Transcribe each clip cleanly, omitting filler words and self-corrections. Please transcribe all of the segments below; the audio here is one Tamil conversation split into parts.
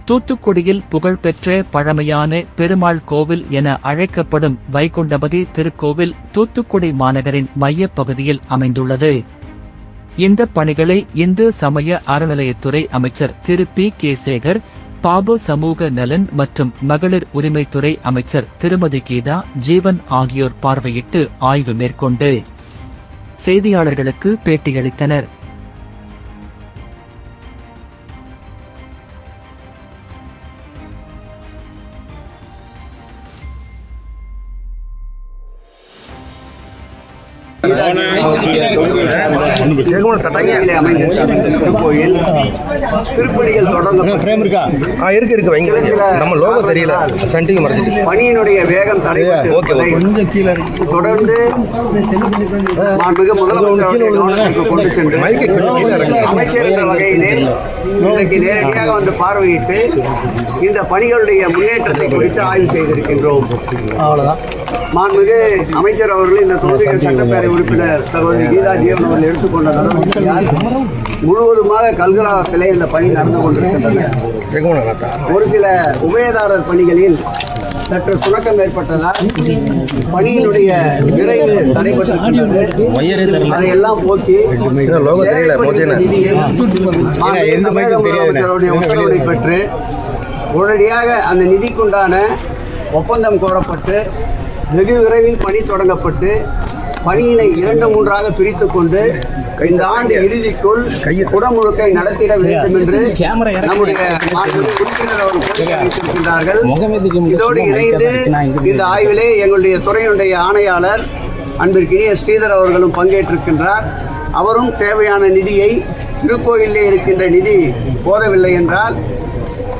தூத்துக்குடியில் புகழ்பெற்ற பழமையான பெருமாள் கோவில் என அழைக்கப்படும் வைகுண்டபதி திருக்கோவில் தூத்துக்குடி மாநகரின் மையப் பகுதியில் அமைந்துள்ளது. இந்த பணிகளை இந்து சமய அறநிலையத்துறை அமைச்சர் திரு பி. சேகர், பாபு சமூக நலன் மற்றும் மகளிர் உரிமைத்துறை அமைச்சர் திருமதி கீதா ஜீவன் ஆகியோர் பார்வையிட்டு ஆய்வு மேற்கொண்டு செய்தியாளர்களுக்கு பேட்டியளித்தனர். திருக்கோயில் திருப்பணிகள் தொடர்ந்து பணியினுடைய வேகம் தொடர்ந்து கொண்டு சென்று அமைச்சர் என்ற வகையிலே இன்றைக்கு நேரடியாக வந்து பார்வையிட்டு இந்த பணிகளுடைய முன்னேற்றத்தை குறித்து ஆய்வு செய்திருக்கின்றோம். மாண்புமிகு அமைச்சர் அவர்கள் இந்த தொகுதியில் சட்டப்பேரவை உறுப்பினர் சகோதரி கீதா ஜீவன் அவர்கள் எடுத்துக்கொண்ட நடவடிக்கையால் முழுவதுமாக கல்கலாத்திலே இந்த பணி நடந்து கொண்டிருக்கின்றன. ஒரு சில உபயதாரர் பணிகளில் சற்று சுணக்கம் ஏற்பட்டதால் பணியினுடைய விரைவு தடைபட்டிருக்கிறது. அதையெல்லாம் போக்கி முதலமைச்சருடைய உத்தரவை பெற்று உடனடியாக அந்த நிதிக்குண்டான ஒப்பந்தம் கோரப்பட்டு வெகு விரைவில் பணி தொடங்கப்பட்டு பணியினை 2-3ஆக பிரித்துக் கொண்டு இந்த ஆண்டு இறுதிக்குள் குடமுழுக்கை நடத்திட வேண்டும் என்று நம்முடைய உறுப்பினர் அவர்கள் கோரிக்கை வைத்திருக்கின்றார்கள். இதோடு இணைந்து இந்த ஆய்விலே எங்களுடைய துறையினுடைய ஆணையாளர் அன்பிற்கினிய ஸ்ரீதர் அவர்களும் பங்கேற்றிருக்கின்றார். அவரும் தேவையான நிதியை திருக்கோயிலே இருக்கின்ற நிதி போதவில்லை என்றால்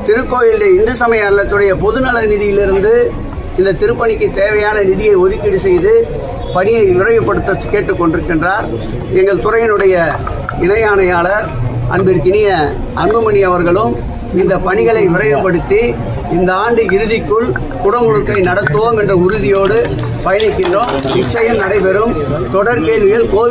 திருக்கோயிலே இந்து சமய அறநிலையத்துடைய பொதுநல நிதியிலிருந்து இந்த திருப்பணிக்கு தேவையான நிதியை ஒதுக்கீடு செய்து பணியை விரைவுபடுத்த கேட்டுக்கொண்டிருக்கின்றார். எங்கள் துறையினுடைய இணை ஆணையாளர் அன்பிற்கினிய அன்புமணி அவர்களும் இந்த பணிகளை விரைவுபடுத்தி இந்த ஆண்டு இறுதிக்குள் குடமுழுக்கை நடத்துவோம் என்ற உறுதியோடு பயணிக்கின்றோம். நிச்சயம் நடைபெறும். தொடர் கேள்விகள் கோவில்